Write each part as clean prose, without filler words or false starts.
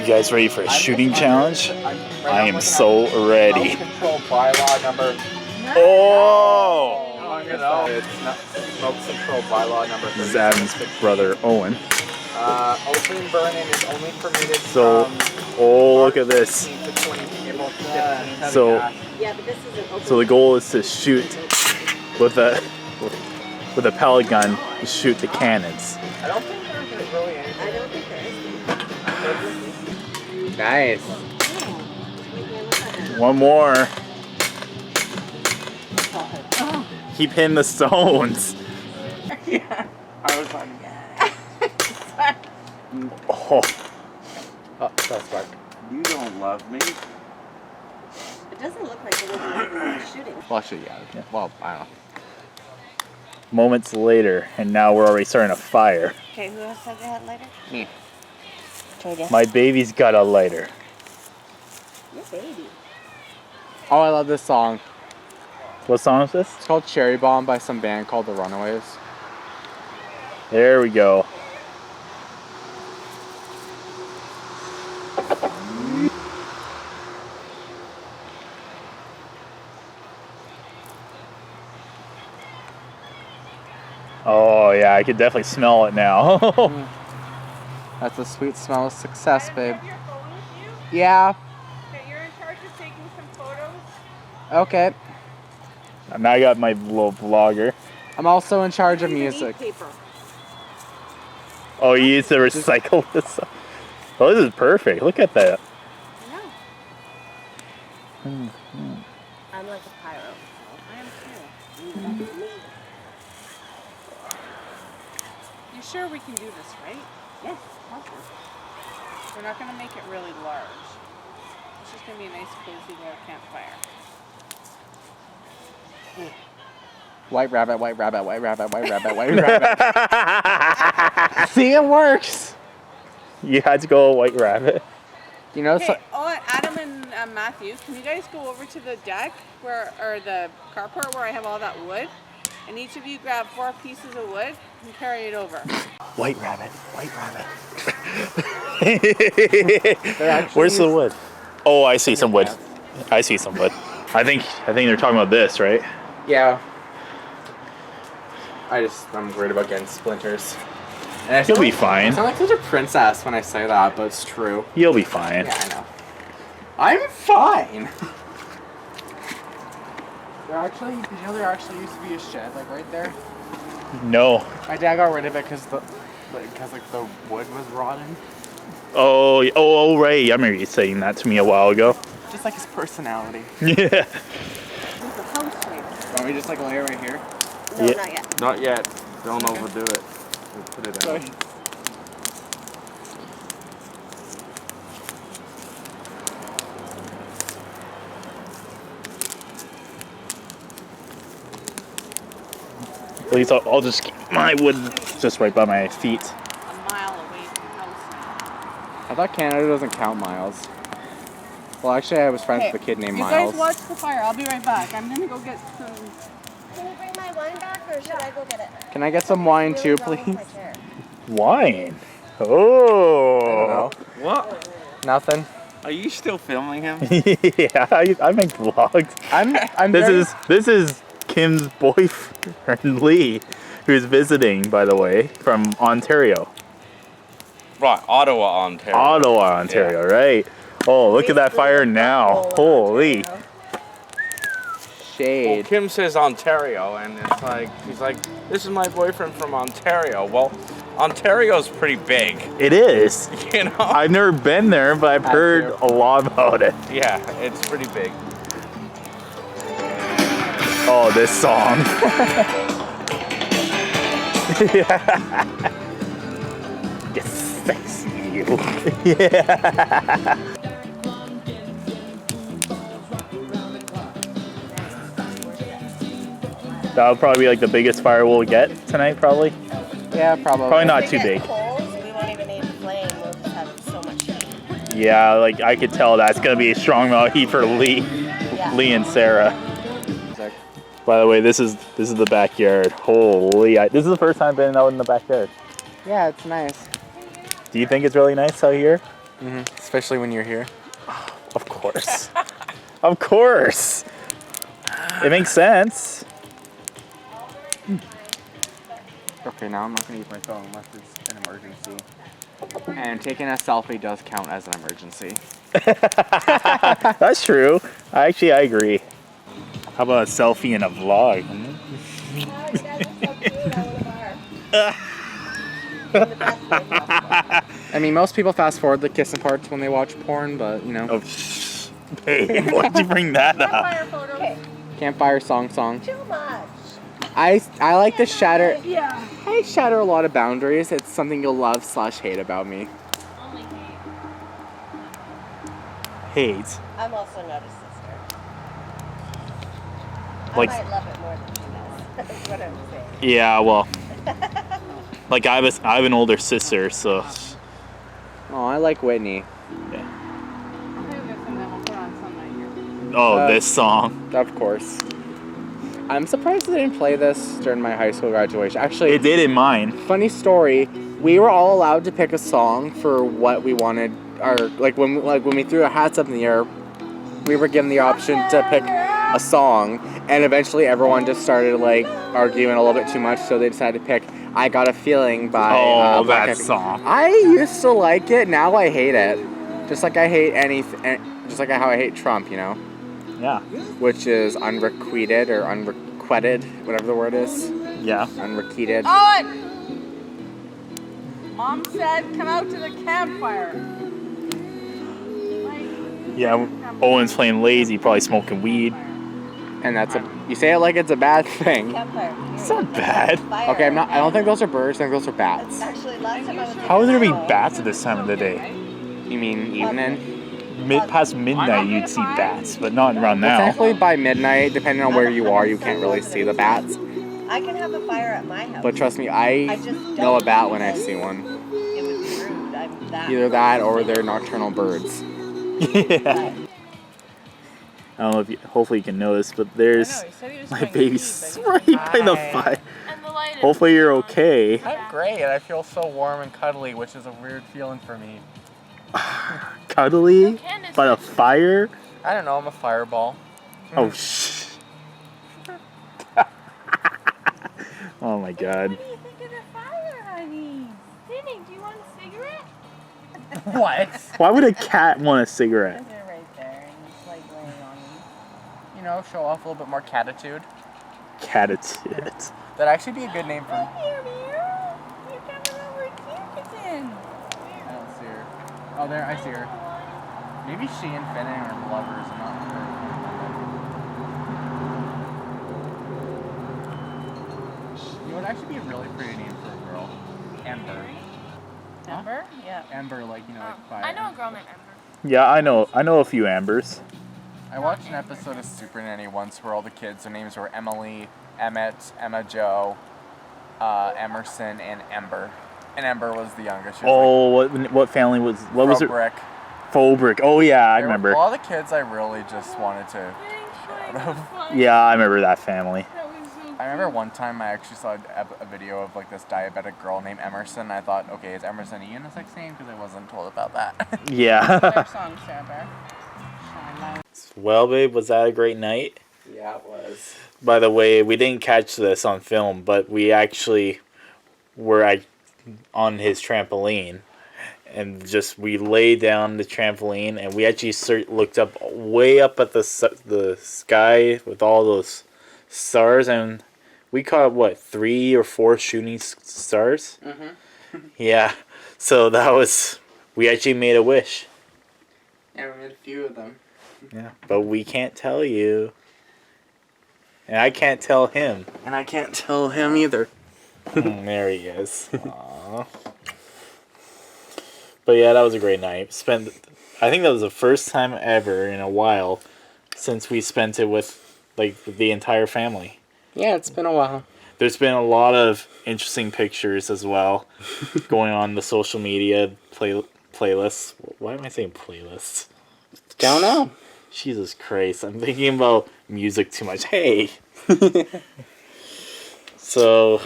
You guys ready for a shooting challenge? I am so ready. Control bylaw number. Oh! It's not smoke control bylaw number. This is Adam's brother Owen. Open burning is only permitted So, from oh look at this. April 15th. So, Yeah, but this isn't open. so the goal is to shoot with a pellet gun to shoot the cannons. I don't think there's really anything. I don't think there is. Nice. One more. Keep hitting the stones. Yeah. I was on. Oh. Oh, that's right. You don't love me. It doesn't look like it was shooting. Well, actually, yeah. Well, I don't know. Moments later, and now we're already starting a fire. Okay, who else said they had lighter? Me. Try My baby's got a lighter. Your baby. Oh, I love this song. What song is this? It's called Cherry Bomb by some band called The Runaways. There we go. Oh yeah, I can definitely smell it now. That's a sweet smell of success, babe. Have your phone with you? Yeah. Okay, you're in charge of taking some photos. Okay. Now I got my little vlogger. I'm also in charge of You need music. paper. Oh, you used to recycle this. Oh, this is perfect. Look at that. I know. I'm like a pyro. I am too. You sure we can do this, right? Yes, awesome. We're not going to make it really large. It's just going to be a nice cozy little campfire. White rabbit, white rabbit, white rabbit, white rabbit, white rabbit. See, it works. You had to go white rabbit. You know, Okay, oh, Adam and Matthew, can you guys go over to the deck or the carport where I have all that wood? And each of you grab 4 pieces of wood and carry it over. White rabbit, white rabbit. actually Where's the wood? Oh, I see some wood. I see some wood. I think they're talking about this, right? yeah. I'm worried about getting splinters. And I You'll be I fine. sound like such a princess when I say that, but it's true. You'll be fine. Yeah, I know. I'm fine. Did you know there actually used to be a shed, like right there? No. My dad got rid of it because the wood was rotten. Oh, right. I remember you saying that to me a while ago. Just like his personality. Yeah. There's a house right. Want me to just like lay it right here? No, Yeah. not yet. Not yet. Don't overdo it. We'll put it Sorry. out. At least I'll just keep my wood just right by my feet. A mile away from the house now. I thought Canada doesn't count miles. Well, actually, I was friends with a kid named you Miles. guys watch the fire. I'll be right back. I'm going to go get some... Can you bring my wine back or should I go get it? Can I get some wine too, Really wrong with please? my chair. Wine. I don't Oh. know. What? Nothing. Are you still filming him? Yeah, I make vlogs. I'm This is Kim's boyfriend Lee, who's visiting, by the way, from Ontario. Right, Ottawa, Ontario. Ottawa, Ontario, right? Oh, look at that fire now. Holy. Well, shade. Kim says Ontario, and it's like, he's like, this is my boyfriend from Ontario. Well, Ontario's pretty big, It is. you know? I've never been there, but I've heard a lot about it. Yeah, it's pretty big. Oh, this song. Yes, I see you. Yeah. That'll probably be like the biggest fire we'll get tonight, probably. Yeah, probably. Probably not If too we big. get coals, we won't even need flame. We'll just have so much heat. Yeah, like I could tell that's gonna be a strong amount of heat for Lee, Yeah. Lee and Sarah. By the way, this is the backyard. Holy, this is the first time I've been out in the backyard. Yeah, it's nice. Do you think it's really nice out here? Especially when you're here. Of course. Of course. It makes sense. Okay, now I'm not gonna use my phone unless it's an emergency. And taking a selfie does count as an emergency. That's true. I agree. How about a selfie and a vlog? I mean, most people fast forward the kissing parts when they watch porn, but you know. Oh, hey, why'd you bring that up? Campfire photos. Campfire song. Too much. I like to shatter. Yeah. I shatter a lot of boundaries. It's something you'll love / hate about me. Only Hate. I'm also not a sister. Like- I might love it more than she does. That's what I'm saying. Yeah, well. Like I have an older sister, so. Oh, I like Whitney. Oh, this song. Of course. I'm surprised they didn't play this during my high school graduation. Actually, It did in mine. funny story. We were all allowed to pick a song for what we wanted. Or when we threw our hats up in the air, we were given the option to pick a song, and eventually everyone just started arguing a little bit too much, so they decided to pick "I Got a Feeling" by Black that Eyed Peas. song. I used to like it. Now I hate it. Just like I hate just like how I hate Trump, you know, Yeah. which is unrequited or unrequited, whatever the word is. Yeah. Unrequited. Owen! Mom said, come out to the campfire. Yeah. Owen's playing lazy, probably smoking weed. And you say it like it's a bad thing. Campfire. It's not bad. Fire. Okay, I don't think those are birds. I think those are bats. Actually, last time I was How is there gonna be bats at this time of the day? You mean evening? Past midnight, you'd see bats, but not around Well, now. thankfully by midnight, depending on where you are, you can't really see the bats. I can have a fire at my house. But trust me, I just don't know a bat when I because see one. it would be rude. I'm that. Either that or they're nocturnal birds. Yeah. I don't know if hopefully you can notice, but there's my baby's right by the fire. And the light is Hopefully you're okay. I'm great. I feel so warm and cuddly, which is a weird feeling for me. Cuddly by the fire. I don't know. I'm a fireball. Oh shh. Oh my god. What do you think of the fire, honey? Vinny, do you want a cigarette? What? Why would a cat want a cigarette? They're right there, and it's like laying on you. You know, show off a little bit more catitude. Catitude. That'd actually be a good name for. Here, Meow. You're coming over here, kitten. I don't see her. Oh, there, I see her. Maybe she and Finny are lovers and not her. You know, it would actually be a really pretty name for a girl. Ember. Ember? Yeah. Ember, like fire. I know a girl named Ember. Yeah, I know a few Ambers. I watched an episode of Super Nanny once where all the kids, their names were Emily, Emmett, Emma Jo, Emerson, and Ember. And Ember was the youngest. She was What family was was it? Brick. Phobrick. Oh yeah, I remember. All the kids I really just wanted to get out of. Yeah, I remember that family. I remember one time I actually saw a video of this diabetic girl named Emerson. I thought, okay, is Emerson a unisex name? Because I wasn't told about that. Yeah. Their song, Sarah Bear. Well, babe, was that a great night? Yeah, it was. By the way, we didn't catch this on film, but we actually were on his trampoline. And we laid down the trampoline, and we actually looked up way up at the sky with all those stars, and we caught 3 or 4 shooting stars. Mm-hmm. Yeah, so we actually made a wish. Yeah, we made a few of them. Yeah, but we can't tell you, and I can't tell him. And I can't tell him either. There he is. Aww. But yeah, that was a great night. I think that was the first time ever in a while since we spent it with the entire family. Yeah, it's been a while. There's been a lot of interesting pictures as well going on the social media playlists. Why am I saying playlists? Don't know. Jesus Christ, I'm thinking about music too much. Hey! So,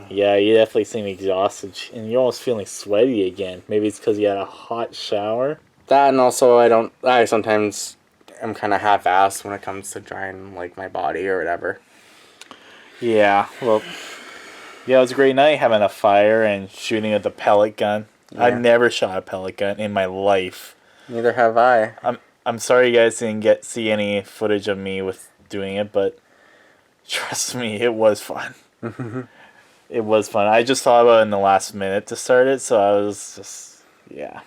Yeah, you definitely seem exhausted, and you're almost feeling sweaty again. Maybe it's because you had a hot shower. That, and also I sometimes am kind of half-assed when it comes to drying like my body or whatever. Yeah, well, yeah, it was a great night having a fire and shooting with a pellet gun. Yeah. I've never shot a pellet gun in my life. Neither have I. I'm sorry you guys didn't see any footage of me with doing it, but trust me, it was fun. It was fun. I just thought about it in the last minute to start it, so I was just, yeah.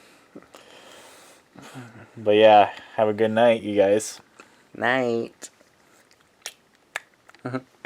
But yeah, have a good night, you guys. Night.